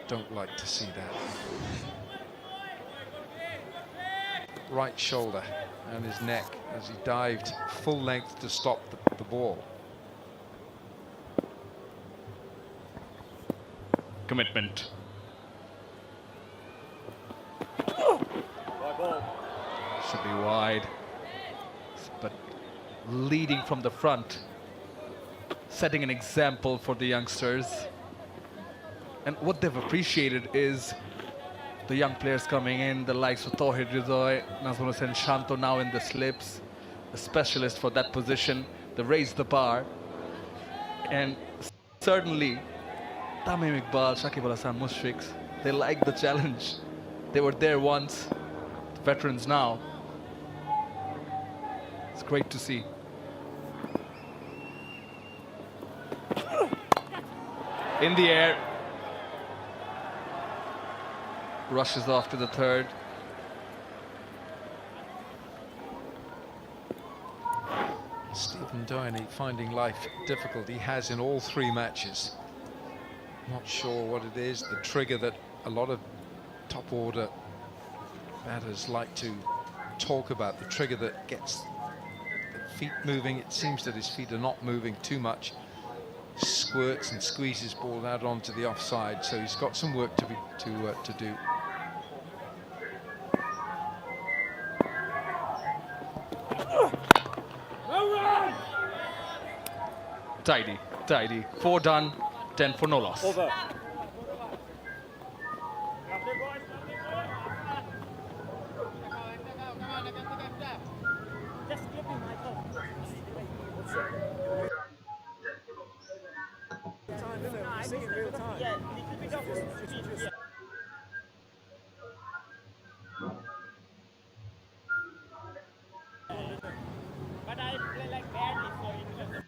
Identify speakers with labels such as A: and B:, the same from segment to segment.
A: don't like to see that. Right shoulder and his neck as he dived full length to stop the ball.
B: Commitment. Should be wide, but leading from the front, setting an example for the youngsters. And what they've appreciated is the young players coming in, the likes of Tauhid Rizoi, Nazmul Hussain Shanto now in the slips, the specialist for that position. They raised the bar. And certainly, Tamim Iqbal, Shakib Al Hasan, Mushfiq, they like the challenge. They were there once, the veterans now. It's great to see. In the air. Rushes off to the third.
A: Stephen Downey finding life difficult. He has in all 3 matches. Not sure what it is, the trigger that a lot of top order batters like to talk about, the trigger that gets the feet moving. It seems that his feet are not moving too much. Squirts and squeezes ball out onto the offside, so he's got some work to do.
B: Tidy. 4 done, 10 for no loss.
C: Over.
D: But I play like badly, so it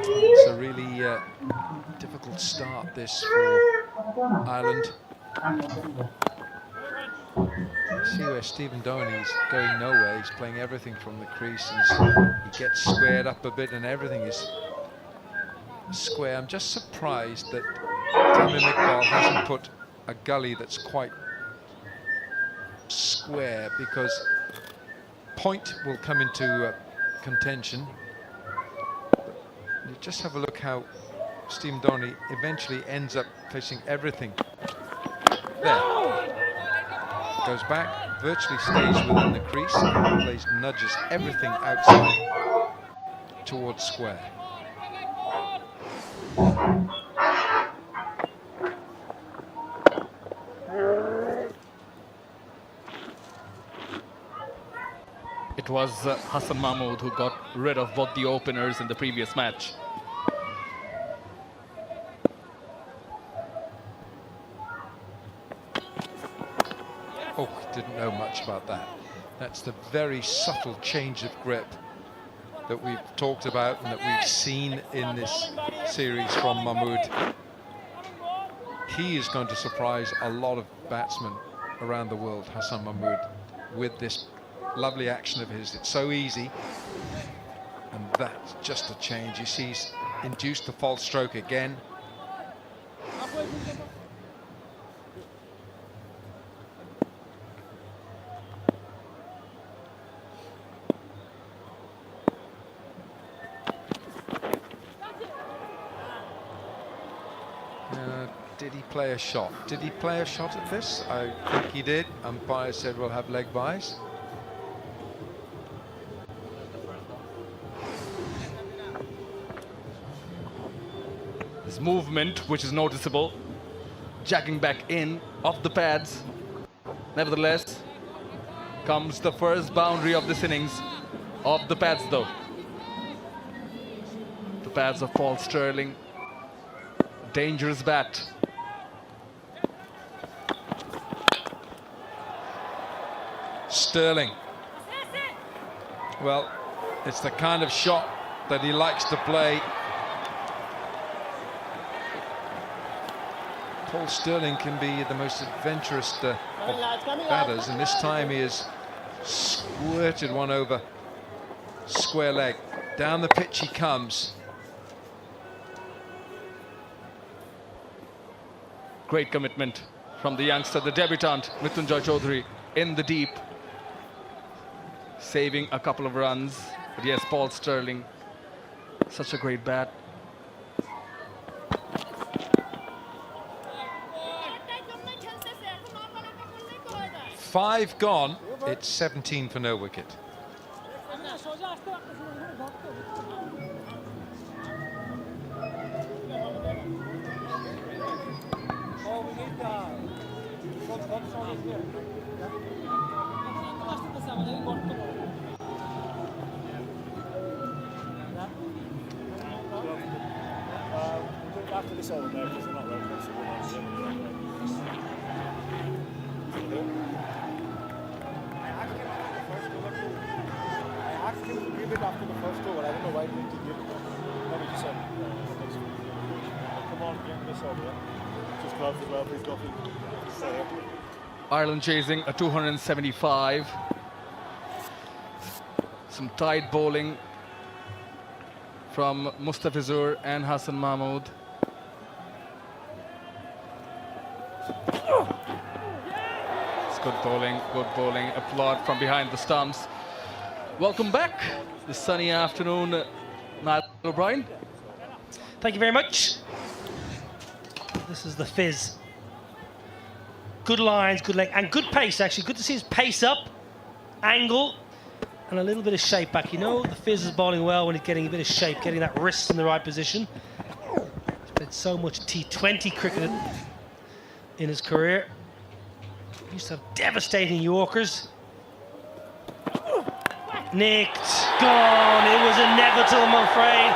A: It's a really difficult start this for Ireland. See where Stephen Downey's going nowhere. He's playing everything from the crease. He gets squared up a bit and everything is square. I'm just surprised that Tamim Iqbal hasn't put a gully that's quite square, because point will come into contention. You just have a look how Stephen Downey eventually ends up facing everything. There. Goes back, virtually stays within the crease, and plays, nudges everything outside towards square.
B: It was Hassan Mahmood who got rid of both the openers in the previous match.
A: Oh, didn't know much about that. That's the very subtle change of grip that we've talked about and that we've seen in this series from Mahmood. He is going to surprise a lot of batsmen around the world, Hassan Mahmood, with this lovely action of his. It's so easy, and that's just a change. You see, he's induced the false stroke again. Did he play a shot? Did he play a shot at this? I think he did. Umpire said we'll have leg byes.
B: His movement, which is noticeable, jacking back in off the pads. Nevertheless, comes the first boundary of this innings. Off the pads, though. The pads of Paul Stirling. Dangerous bat.
A: Stirling. Well, it's the kind of shot that he likes to play. Paul Stirling can be the most adventurous of batters, and this time he has squirted one over square leg. Down the pitch he comes.
B: Great commitment from the youngster, the debutant, Mrityunjay Chaudhary, in the deep. Saving a couple of runs. But yes, Paul Stirling, such a great bat.
A: Five gone. It's 17 for no wicket.
C: After this over there, because they're not very comfortable. I asked him to give it after the first over. I don't know why he didn't give it. Maybe just said, come on, give this over. Yeah? Just gloves as well, please, nothing to say.
B: Ireland chasing a 275. Some tight bowling from Mustafizur and Hassan Mahmood. It's good bowling, good bowling. Applaud from behind the stumps. Welcome back this sunny afternoon, Niall O'Brien.
E: Thank you very much. This is the Fizz. Good lines, good leg, and good pace, actually. Good to see his pace up, angle, and a little bit of shape back. You know, the Fizz is bowling well when he's getting a bit of shape, getting that wrist in the right position. He's played so much T20 cricket in his career. He used to have devastating Yorkers. Nicked, gone. It was inevitable, I'm afraid.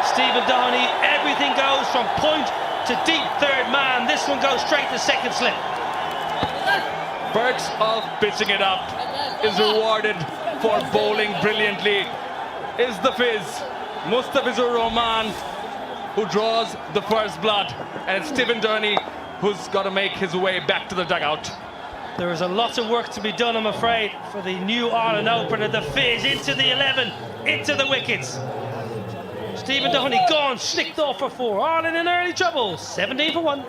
E: Stephen Downey, everything goes from point to deep third man. This one goes straight to second slip.
B: Perks of pitching it up is rewarded for bowling brilliantly. Is the Fizz, Mustafizur Rahman, who draws the first blood, and it's Stephen Downey who's got to make his way back to the dugout.
E: There is a lot of work to be done, I'm afraid, for the new Ireland opener, the Fizz, into the 11, into the wickets. Stephen Downey gone, slicked off for 4. Ireland in early trouble, 17 for 1.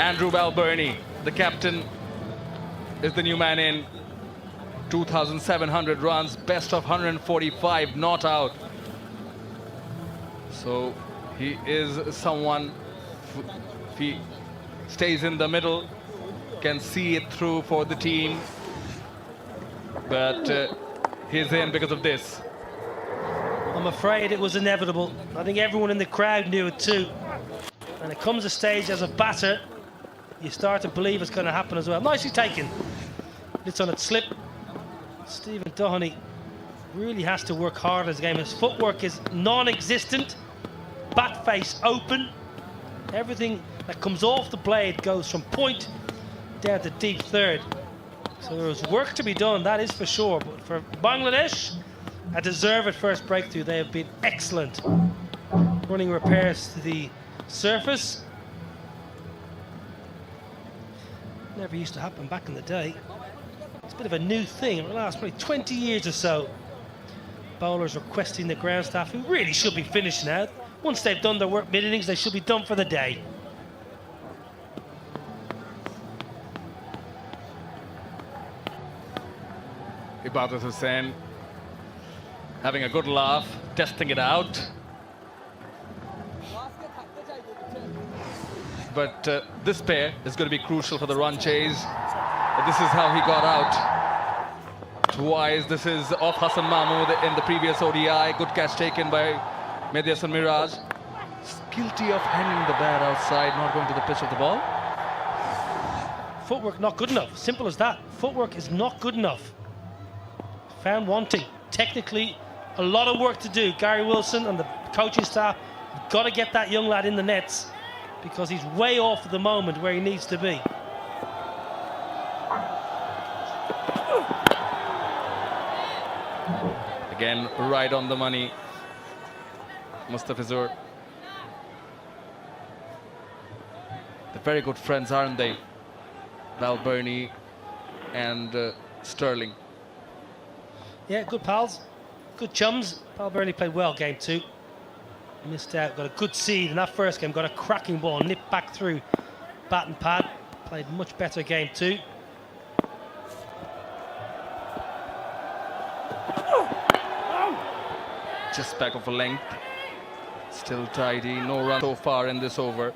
B: Andrew Balbirnie, the captain, is the new man in. 2,700 runs, best of 145 not out. So he is someone, if he stays in the middle, can see it through for the team. But he's in because of this.
E: I'm afraid it was inevitable. I think everyone in the crowd knew it too. And it comes a stage as a batter, you start to believe it's going to happen as well. Nicely taken. It's on its slip. Stephen Downey really has to work hard in his game. His footwork is non-existent. Bat face open. Everything that comes off the blade goes from point down to deep third. So there was work to be done, that is for sure. But for Bangladesh, a deserved first breakthrough. They have been excellent. Running repairs to the surface. Never used to happen back in the day. It's a bit of a new thing. In the last probably 20 years or so, bowlers requesting the ground staff, who really should be finished now. Once they've done their work mid-innings, they should be done for the day.
B: Ibadat Hussain having a good laugh, testing it out. But this pair is going to be crucial for the run chase. This is how he got out. Twice. This is off Hassan Mahmood in the previous ODI. Good catch taken by Mehdi Hasan Miraj. Guilty of hanging the bat outside, not going to the pitch of the ball.
E: Footwork not good enough. Simple as that. Footwork is not good enough. Found wanting. Technically, a lot of work to do. Gary Wilson and the coaching staff have got to get that young lad in the nets, because he's way off at the moment where he needs to be.
B: Again, right on the money, Mustafizur. They're very good friends, aren't they? Balbirnie and Sterling.
E: Yeah, good pals, good chums. Balbirnie played well game 2. Missed out, got a good seed in that first game, got a cracking ball, nipped back through bat and pad. Played much better game 2.
B: Just back of a length. Still tidy, no run so far in this over.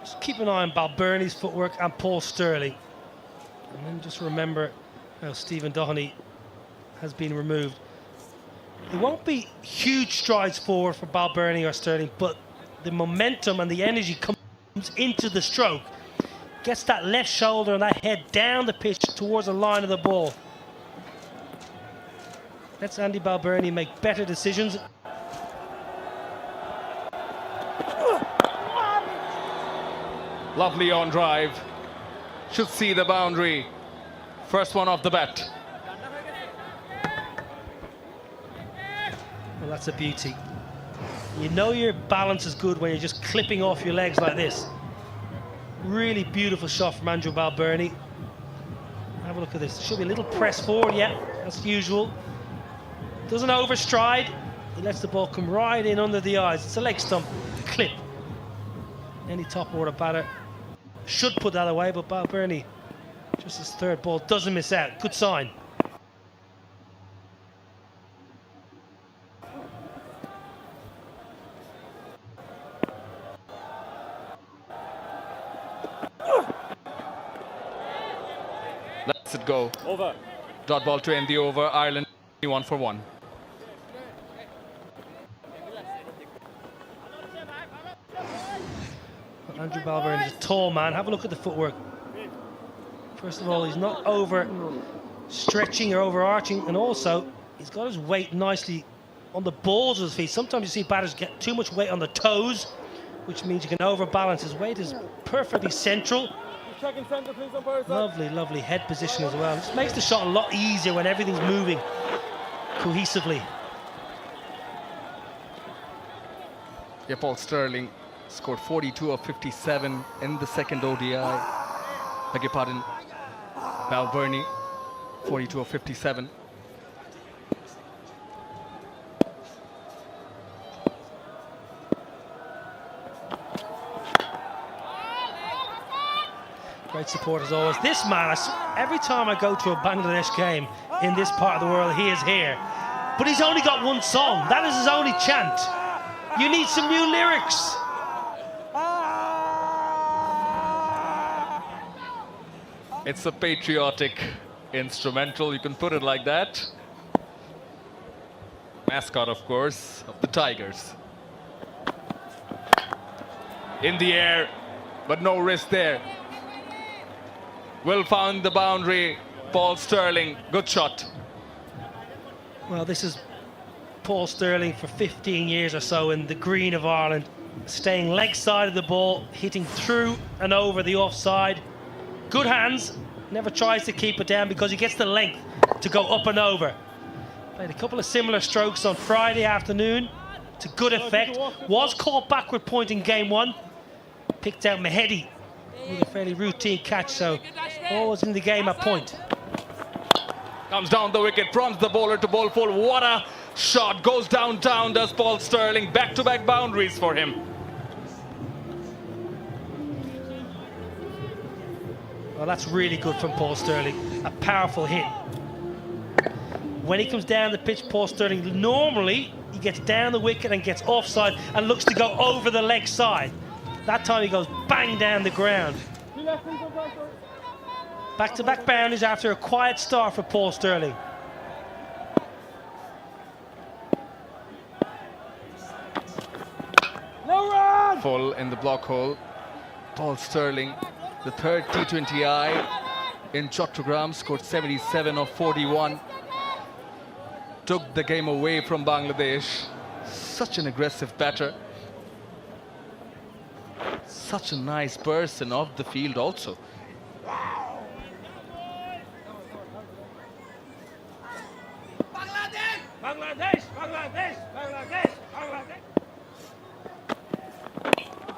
E: Just keep an eye on Balbirnie's footwork and Paul Sterling. And then just remember how Stephen Doheny has been removed. It won't be huge strides forward for Balbirnie or Sterling, but the momentum and the energy comes into the stroke. Gets that left shoulder and that head down the pitch towards the line of the ball. Lets Andy Balbirnie make better decisions.
B: Lovely on drive. Should see the boundary. First one off the bat.
E: Well, that's a beauty. You know your balance is good when you're just clipping off your legs like this. Really beautiful shot from Andrew Balbirnie. Have a look at this. Should be a little press forward, yeah, that's usual. Doesn't overstride. He lets the ball come right in under the eyes. It's a leg stump clip. Any top order batter should put that away, but Balbirnie, just his third ball, doesn't miss out. Good sign.
B: Lets it go.
C: Over.
B: Dot ball to end the over. Ireland 1 for 1.
E: Andrew Balbirnie is a tall man. Have a look at the footwork. First of all, he's not over stretching or overarching, and also he's got his weight nicely on the balls of his feet. Sometimes you see batters get too much weight on the toes, which means you can overbalance. His weight is perfectly central. Lovely, lovely head position as well. It just makes the shot a lot easier when everything's moving cohesively.
B: Yeah, Paul Sterling scored 42 of 57 in the second ODI. Beg your pardon. Balbirnie, 42 of 57.
E: Great support as always. This man, every time I go to a Bangladesh game in this part of the world, he is here. But he's only got one song. That is his only chant. You need some new lyrics.
B: It's a patriotic instrumental, you can put it like that. Mascot, of course, of the Tigers. In the air, but no risk there. Will found the boundary. Paul Sterling, good shot.
E: Well, this is Paul Sterling for 15 years or so in the green of Ireland, staying leg side of the ball, hitting through and over the offside. Good hands, never tries to keep it down because he gets the length to go up and over. Played a couple of similar strokes on Friday afternoon to good effect. Was caught backward point in game 1. Picked out Mehedi with a fairly routine catch, so always in the game at point.
B: Comes down the wicket, prompts the bowler to bowl full. What a shot. Goes down, does Paul Stirling. Back-to-back boundaries for him.
E: Well, that's really good from Paul Stirling. A powerful hit. When he comes down the pitch, Paul Stirling, normally he gets down the wicket and gets offside and looks to go over the leg side. That time he goes bang down the ground. Back-to-back boundaries after a quiet start for Paul Stirling.
C: No run!
B: Full in the block hole. Paul Stirling, the third T20I in Chattogram, scored 77 of 41. Took the game away from Bangladesh. Such an aggressive batter. Such a nice person off the field also.
E: Bangladesh, Bangladesh, Bangladesh, Bangladesh.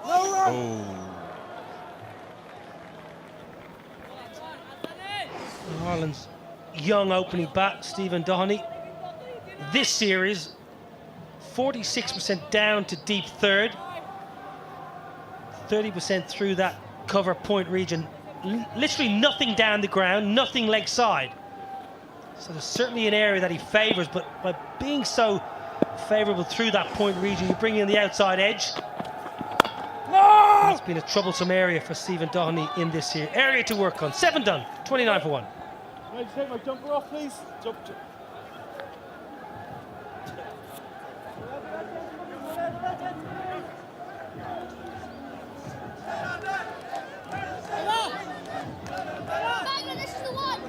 C: No run!
B: Oh.
E: Ireland's young opening bat, Stephen Doheney. This series, 46% down to deep third, 30% through that cover point region. Literally nothing down the ground, nothing leg side. So there's certainly an area that he favours, but by being so favourable through that point region, you bring in the outside edge.
C: No!
E: It's been a troublesome area for Stephen Doheney in this here. Area to work on. 7 done, 29 for 1.
C: Can I just take my jumper off, please? Jump.
F: Bangladesh is the one.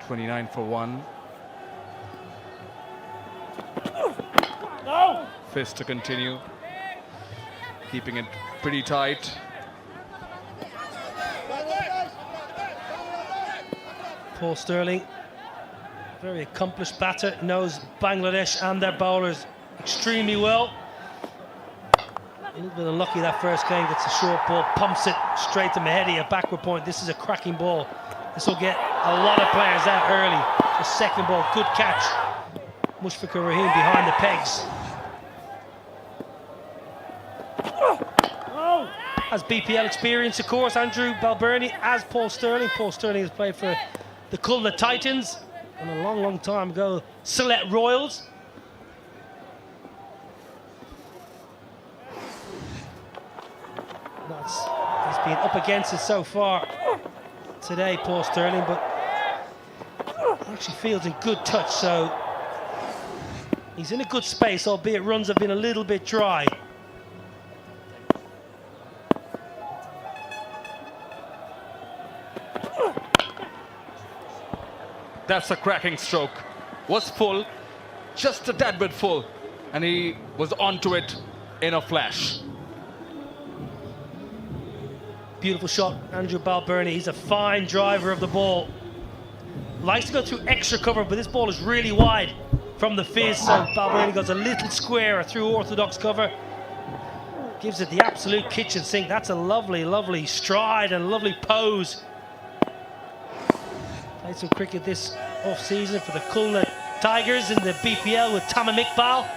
B: $29 for 1.
C: No!
B: Fist to continue. Keeping it pretty tight.
E: Paul Stirling, very accomplished batter, knows Bangladesh and their bowlers extremely well. A little bit unlucky that first game, gets a short ball, pumps it straight to Mehedi, a backward point. This is a cracking ball. This will get a lot of players out early. The second ball, good catch. Mushfiqur Rahim behind the pegs. Has BPL experience, of course, Andrew Balbirnie, as Paul Stirling. Paul Stirling has played for the Khulna Titans and a long, long time ago, Sylhet Royals. He's been up against it so far today, Paul Stirling, but actually feels in good touch, so he's in a good space, albeit runs have been a little bit dry.
B: That's a cracking stroke. Was full, just a tad bit full, and he was onto it in a flash.
E: Beautiful shot, Andrew Balbirnie. He's a fine driver of the ball. Likes to go through extra cover, but this ball is really wide from the fizz, so Balbirnie goes a little square through orthodox cover. Gives it the absolute kitchen sink. That's a lovely, lovely stride and lovely pose. Played some cricket this off-season for the Khulna Tigers in the BPL with Tamim Iqbal.